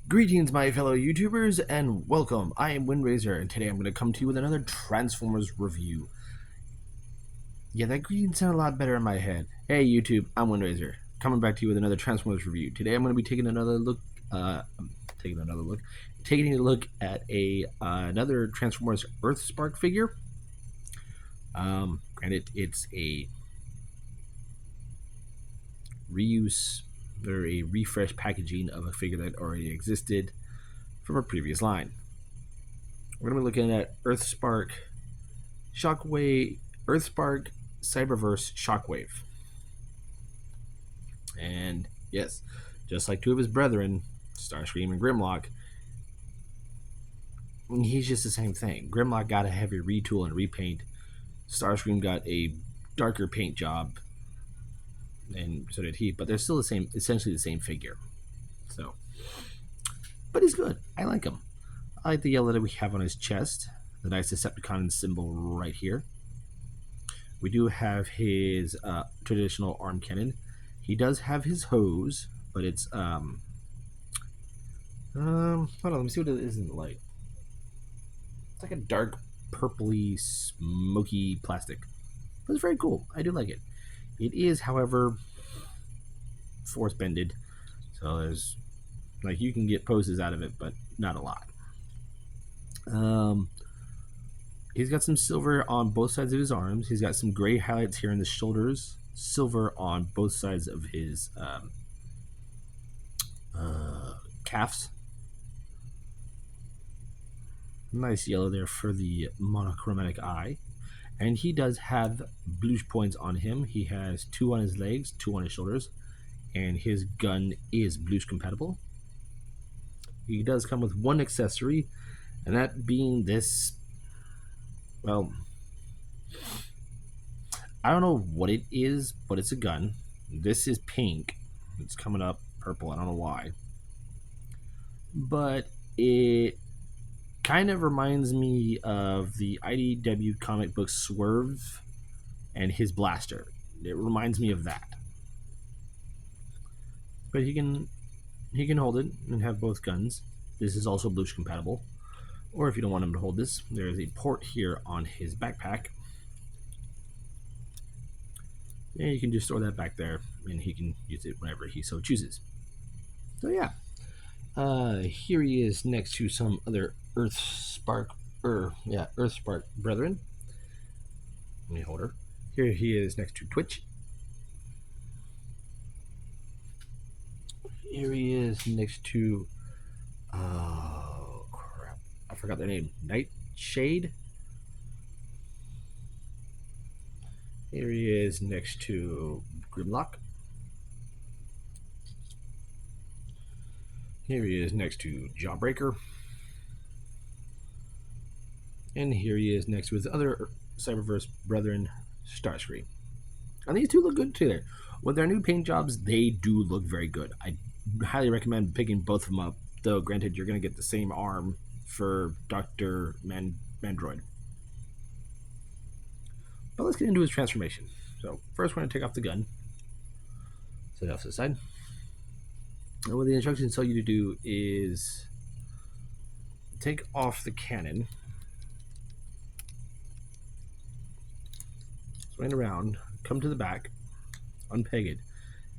Greetings, my fellow YouTubers, and welcome. I am Windrazer, and today I'm going to come to you with another Transformers review. Yeah, that greeting sounded a lot better in my head. Hey, YouTube, I'm Windrazer, coming back to you with another Transformers review. Today I'm going to be taking another look, taking a look at another Transformers Earthspark figure. Granted, it's a reuse or a refresh packaging of a figure that already existed from a previous line. We're going to be looking at Earthspark Shockwave, Earthspark Cyberverse Shockwave. And yes, just like two of his brethren, Starscream and Grimlock, he's just the same thing. Grimlock got a heavy retool and repaint. Starscream got a darker paint job, and so did he. But they're still the same, essentially the same figure. So, but he's good. I like him. I like the yellow that we have on his chest. The nice Decepticon symbol right here. We do have his traditional arm cannon. He does have his hose, but it's hold on, let me see what it is in the light. It's like a dark purpley smoky plastic, but it's very cool. I do like it. It is, however, force bended, so there's like you can get poses out of it, but not a lot. He's got some silver on both sides of his arms. He's got some gray highlights here in the shoulders, silver on both sides of his calves. Nice yellow there for the monochromatic eye. And he does have blue points on him. He has 2 on his legs, 2 on his shoulders, and his gun is blues compatible. He does come with 1 accessory, and that being this, well, I don't know what it is, but it's a gun. This is pink. It's coming up purple. I don't know why. But it kind of reminds me of the IDW comic book Swerve and his blaster. It reminds me of that. But he can hold it and have both guns. This is also blues compatible. Or if you don't want him to hold this, there is a port here on his backpack. And you can just store that back there, and he can use it whenever he so chooses. So yeah, here he is next to some other Earthspark brethren. Let me hold her. Here he is next to Twitch. Here he is next to, oh crap, I forgot their name. Nightshade. Here he is next to Grimlock. Here he is next to Jawbreaker. And here he is next to his other Cyberverse brethren, Starscream. And these two look good together. With their new paint jobs, they do look very good. I highly recommend picking both of them up, though granted you're going to get the same arm for Dr. Mandroid. But let's get into his transformation. So first we're going to take off the gun. Set it off to the side. And what the instructions tell you to do is take off the cannon, swing it around, come to the back, unpeg it,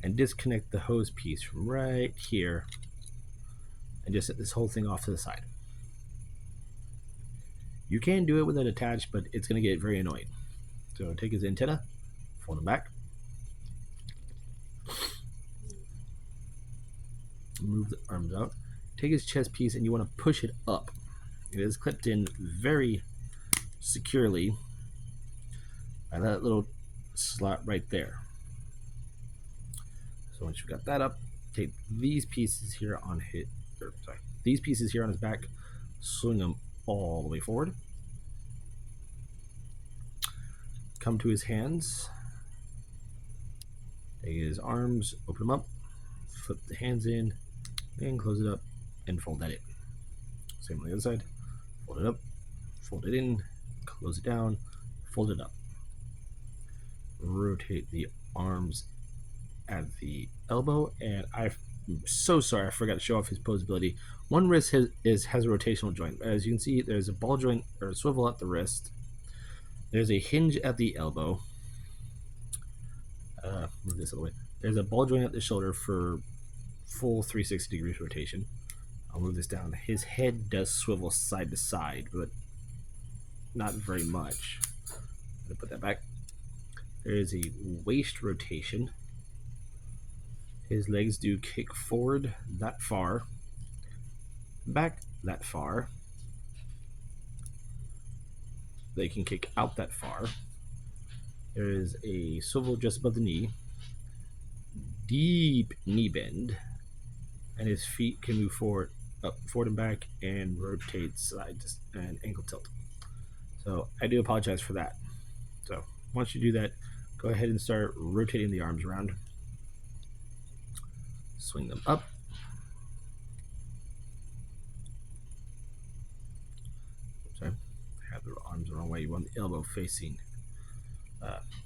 and disconnect the hose piece from right here, and just set this whole thing off to the side. You can do it with it attached, but it's going to get very annoying. So take his antenna, fold him back, move the arms out, take his chest piece, and you want to push it up. It is clipped in very securely by that little slot right there. So once you've got that up, take these pieces here on these pieces here on his back, swing them all the way forward. Come to his hands, take his arms, open them up, flip the hands in, and close it up, and fold that in. Same on the other side. Fold it up, fold it in, close it down, fold it up. Rotate the arms at the elbow, and I I'm so sorry, I forgot to show off his pose ability. One wrist has a rotational joint. As you can see, there's a ball joint or a swivel at the wrist. There's a hinge at the elbow. Move this other way. There's a ball joint at the shoulder for full 360 degrees rotation. I'll move this down. His head does swivel side to side, but not very much. I'm gonna put that back. There is a waist rotation. His legs do kick forward that far, back that far. They can kick out that far. There is a swivel just above the knee, deep knee bend, and his feet can move forward, up, forward and back, and rotate side and ankle tilt. So I do apologize for that. So once you do that, go ahead and start rotating the arms around. Swing them up. Sorry, have the arms the wrong way. You want the elbow facing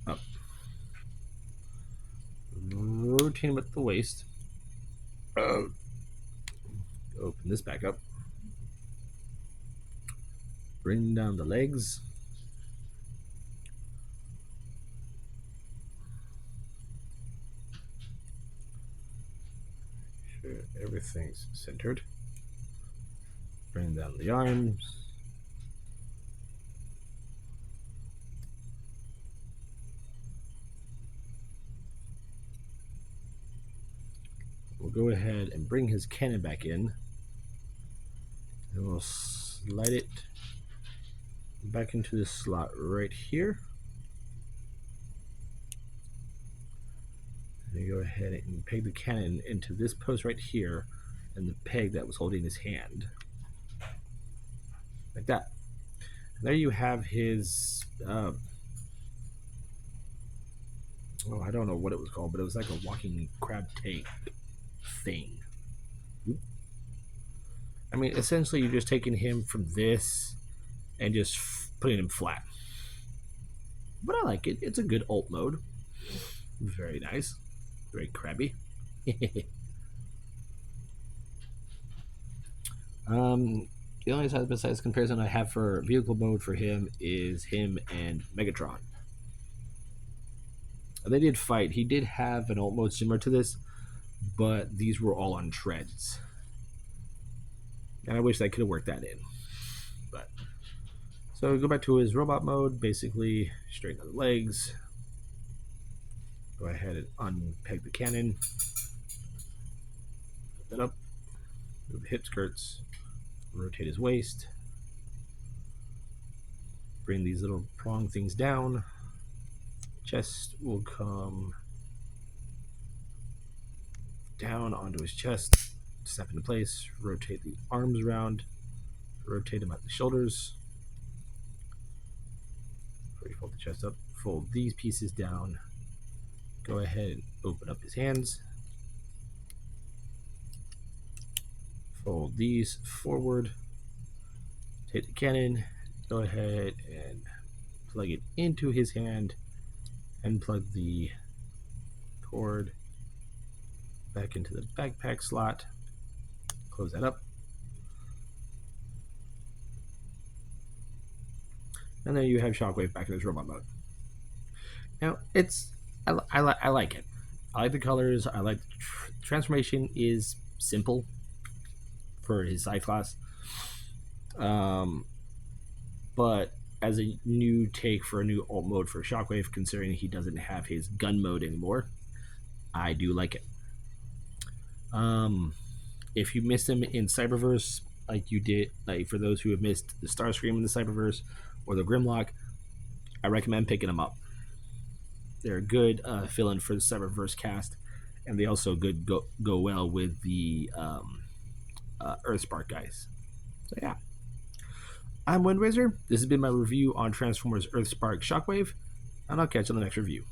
up. Rotate them at the waist. Open this back up. Bring down the legs. Sure everything's centered. Bring down the arms. We'll go ahead and bring his cannon back in. And we'll slide it back into the slot right here. And you go ahead and peg the cannon into this post right here and the peg that was holding his hand. Like that. And there you have his I don't know what it was called, but it was like a walking crab tank thing. I mean, essentially you're just taking him from this and just putting him flat. But I like it. It's a good ult mode. Very nice. Very crabby. The only side besides comparison I have for vehicle mode for him is him and Megatron. They did fight. He did have an ult mode similar to this, but these were all on treads. And I wish I could have worked that in. But so go back to his robot mode. Basically, straighten out the legs. Go ahead and unpeg the cannon. Put that up. Move the hip skirts. Rotate his waist. Bring these little prong things down. Chest will come down onto his chest. Snap into place. Rotate the arms around. Rotate them at the shoulders. Before you fold the chest up, fold these pieces down. Go ahead and open up his hands. Fold these forward. Take the cannon. Go ahead and plug it into his hand. And plug the cord back into the backpack slot. Close that up. And there you have Shockwave back in his robot mode. Now, I like it. I like the colors. I like the transformation is simple for his side class. But as a new take for a new ult mode for Shockwave, considering he doesn't have his gun mode anymore, I do like it. If you missed him in Cyberverse, like you did, like for those who have missed the Starscream in the Cyberverse or the Grimlock, I recommend picking them up. They're a good fill-in for the Cyberverse cast, and they also go well with the Earthspark guys. So yeah, I'm Windrazor. This has been my review on Transformers Earthspark Shockwave, and I'll catch you on the next review.